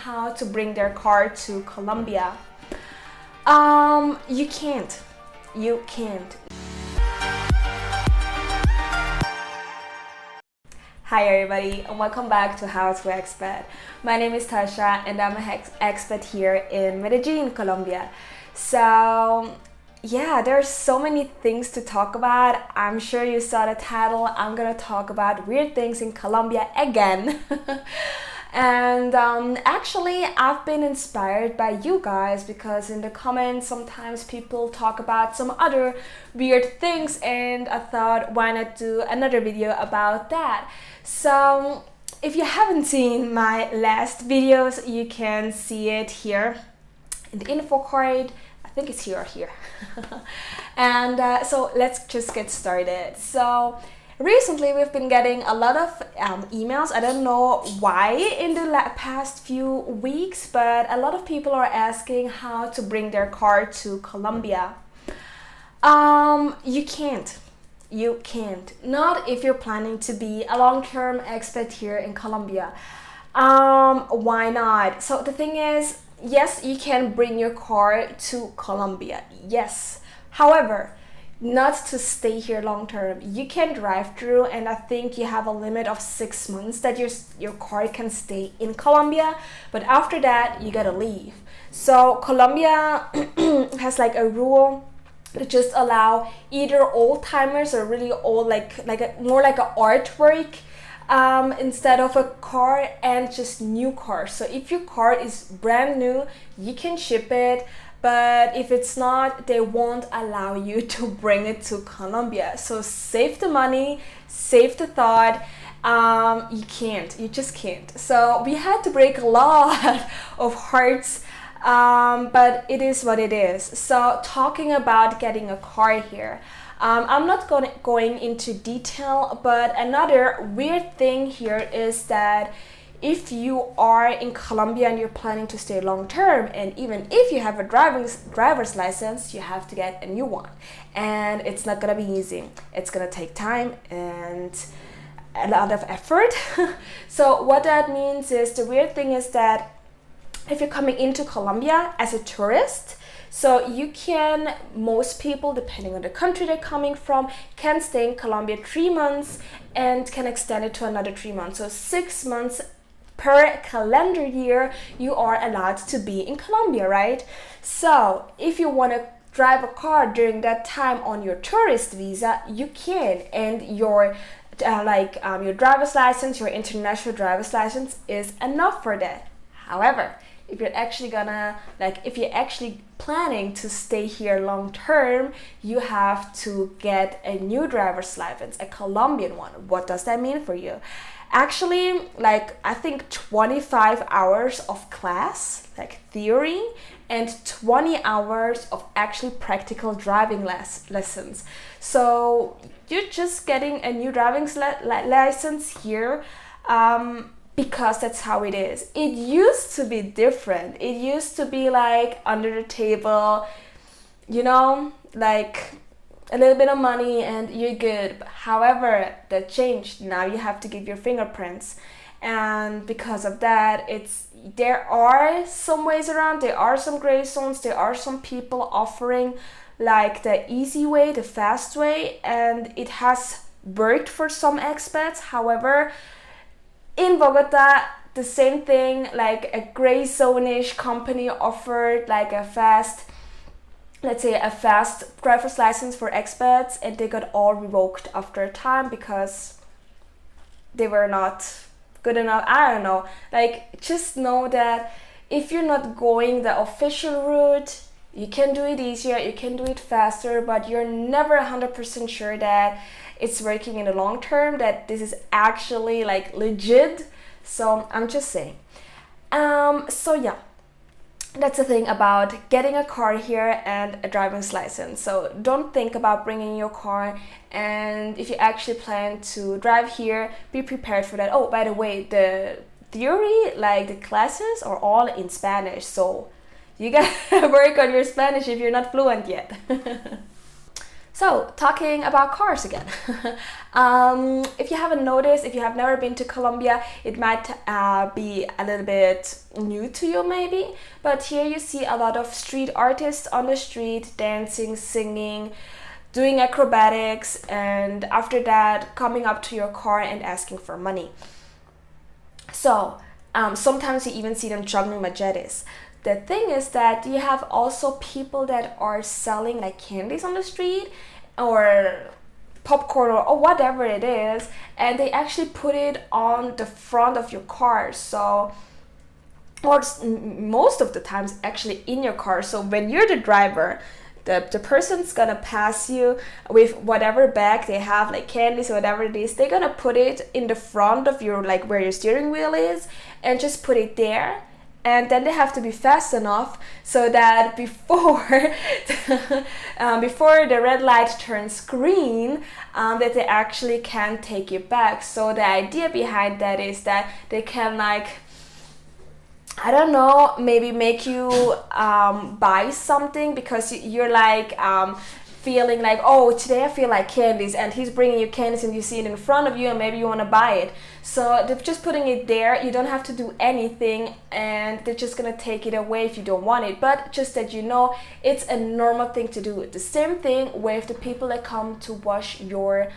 how to bring their car to Colombia. You can't. You can't. Hi everybody, and welcome back to How to Expat. My name is Tasha and I'm an expat here in Medellin, Colombia. So yeah, there's so many things to talk about. I'm sure you saw the title. I'm gonna talk about weird things in Colombia again. And actually I've been inspired by you guys because in the comments sometimes people talk about some other weird things, and I thought, why not do another video about that? So if you haven't seen my last videos, you can see it here in the info card. I think it's here or here. And so let's just get started. So recently we've been getting a lot of emails. I don't know why in the past few weeks, but a lot of people are asking how to bring their car to Colombia. You can't. You can't. Not if you're planning to be a long-term expat here in Colombia. Why not? So the thing is, yes, you can bring your car to Colombia. Yes. However, not to stay here long term. You can drive through, and I think you have a limit of 6 months that your car can stay in Colombia, but after that you gotta leave. So Colombia has like a rule to just allow either old timers or really old, more like an artwork instead of a car, and just new cars. So if your car is brand new, you can ship it. But if it's not, they won't allow you to bring it to Colombia. So save the money, save the thought. You can't, you just can't. So we had to break a lot of hearts, but it is what it is. So talking about getting a car here, I'm not going into detail, but another weird thing here is that if you are in Colombia and you're planning to stay long term, and even if you have a driver's license, you have to get a new one, and it's not gonna be easy. It's gonna take time and a lot of effort. So what that means is, the weird thing is that if you're coming into Colombia as a tourist, so you can, most people, depending on the country they're coming from, can stay in Colombia 3 months and can extend it to another 3 months. So 6 months per calendar year you are allowed to be in Colombia, right? So if you want to drive a car during that time on your tourist visa, you can, and your driver's license, your international driver's license is enough for that. However, if you're actually planning to stay here long term, you have to get a new driver's license, a Colombian one. What does that mean for you? Actually, I think 25 hours of class, theory, and 20 hours of actually practical driving lessons. So you're just getting a new driving license here, because that's how it is. It used to be different. It used to be under the table, a little bit of money and you're good. However, that changed. Now you have to give your fingerprints, and because of that, there are some ways around. There are some gray zones. There are some people offering the easy way, the fast way, and it has worked for some expats. However, in Bogota, the same thing, a gray zone-ish company offered a fast driver's license for expats, and they got all revoked after a time because they were not good enough. I don't know. Just know that if you're not going the official route, you can do it easier, you can do it faster, but you're never 100% sure that it's working in the long term, that this is actually legit. So I'm just saying. So yeah, that's the thing about getting a car here and a driver's license. So don't think about bringing your car, and if you actually plan to drive here, be prepared for that. Oh, by the way, the theory, the classes are all in Spanish, so you gotta work on your Spanish if you're not fluent yet. So, talking about cars again. If you haven't noticed, if you have never been to Colombia, it might be a little bit new to you maybe. But here you see a lot of street artists on the street dancing, singing, doing acrobatics, and after that coming up to your car and asking for money. So, sometimes you even see them juggling machetes. The thing is that you have also people that are selling like candies on the street or popcorn or whatever it is, and they actually put it on the front of your car. So, or most of the times actually in your car. So when you're the driver, the person's gonna pass you with whatever bag they have, like candies or whatever it is. They're gonna put it in the front of your, like where your steering wheel is, and just put it there. And then they have to be fast enough so that before before the red light turns green, that they actually can take you back. So the idea behind that is that they can, like, I don't know, maybe make you buy something because you're like feeling like, oh, today I feel like candies, and he's bringing you candies and you see it in front of you and maybe you want to buy it. So they're just putting it there. You don't have to do anything, and they're just gonna take it away if you don't want it. But just that you know, it's a normal thing to do. The same thing with the people that come to wash your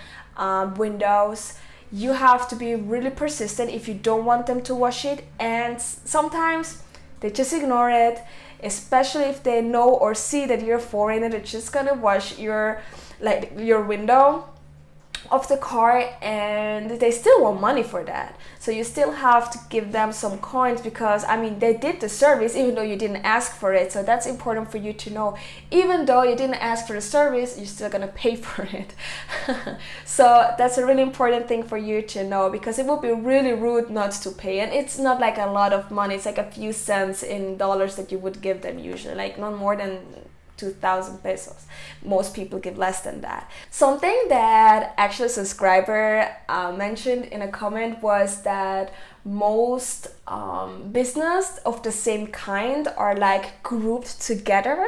windows. You have to be really persistent if you don't want them to wash it, and sometimes they just ignore it, especially if they know or see that you're a foreigner. They're just gonna wash your window of the car, and they still want money for that. So you still have to give them some coins, because I mean, they did the service even though you didn't ask for it. So that's important for you to know. Even though you didn't ask for the service, you're still gonna pay for it. So that's a really important thing for you to know, because it would be really rude not to pay. And it's not like a lot of money, it's like a few cents in dollars that you would give them usually, like not more than 2,000 pesos. Most people give less than that. Something that actually a subscriber mentioned in a comment was that most business of the same kind are like grouped together.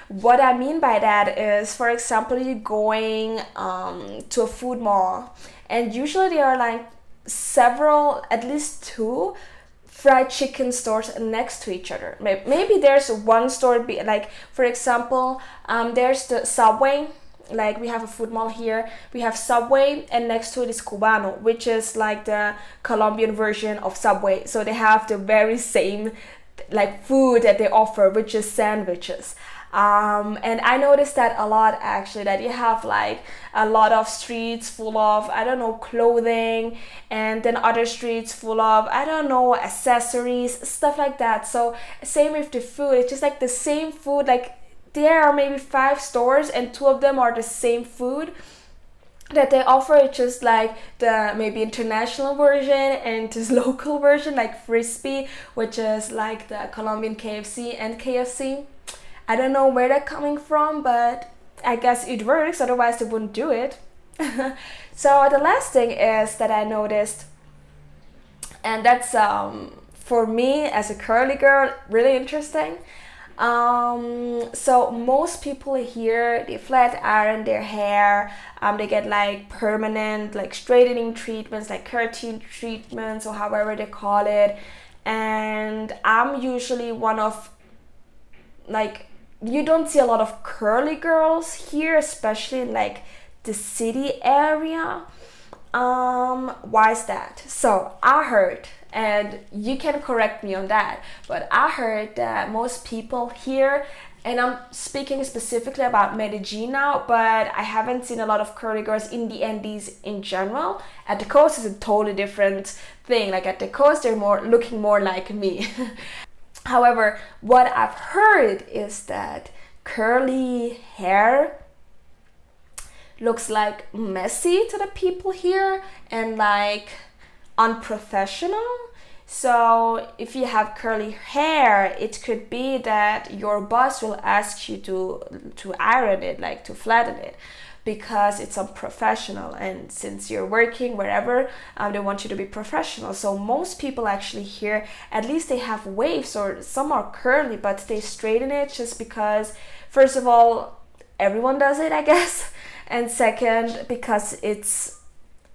What I mean by that is, for example, you're going to a food mall, and usually there are like several, at least two fried chicken stores next to each other. Maybe there's one store, like for example, there's the Subway. Like we have a food mall here, we have Subway, and next to it is Cubano, which is like the Colombian version of Subway. So they have the very same like food that they offer, which is sandwiches. And I noticed that a lot actually, that you have like a lot of streets full of, I don't know, clothing, and then other streets full of, I don't know, accessories, stuff like that. So same with the food, it's just like the same food. Like there are maybe 5 stores and 2 of them are the same food that they offer. It's just like the maybe international version and this local version, like Frisbee, which is like the Colombian KFC and KFC. I don't know where they're coming from, but I guess it works, otherwise they wouldn't do it. So the last thing is that I noticed, and that's for me as a curly girl, really interesting. So most people here, they flat iron their hair, they get like permanent like straightening treatments, like keratin treatments or however they call it. And I'm usually one of, like, you don't see a lot of curly girls here, especially in like the city area. Why is that? So I heard, and you can correct me on that, but I heard that most people here, and I'm speaking specifically about Medellin now, but I haven't seen a lot of curly girls in the Andes in general. At the coast is a totally different thing. Like at the coast, they're looking more like me. However, what I've heard is that curly hair looks like messy to the people here and like unprofessional. So if you have curly hair, it could be that your boss will ask you to iron it, like to flatten it, because it's unprofessional. And since you're working wherever, they want you to be professional. So most people actually here, at least they have waves, or some are curly, but they straighten it just because, first of all, everyone does it, I guess. and second because it's,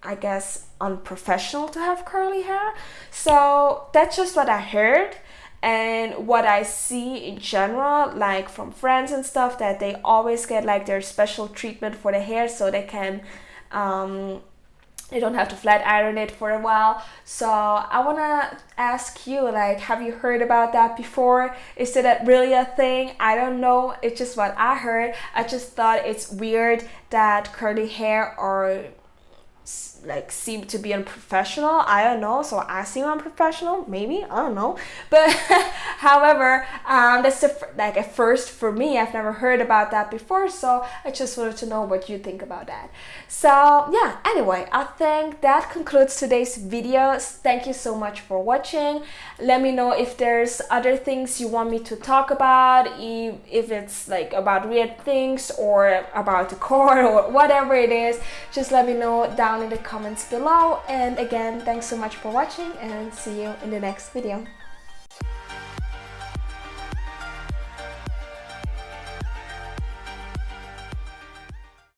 I guess, unprofessional to have curly hair. So that's just what I heard and what I see in general, like from friends and stuff, that they always get like their special treatment for the hair so they can they don't have to flat iron it for a while. So I want to ask you, like, have you heard about that before? Is it really a thing? I don't know, it's just what I heard. I just thought it's weird that curly hair are like seem to be unprofessional. I don't know, so I seem unprofessional, maybe, I don't know. But however, that's like a first for me. I've never heard about that before, so I just wanted to know what you think about that. So yeah, anyway, I think that concludes today's video. Thank you so much for watching. Let me know if there's other things you want me to talk about, if it's like about weird things or about the car or whatever it is. Just let me know down in the comments below. And again, thanks so much for watching, and see you in the next video.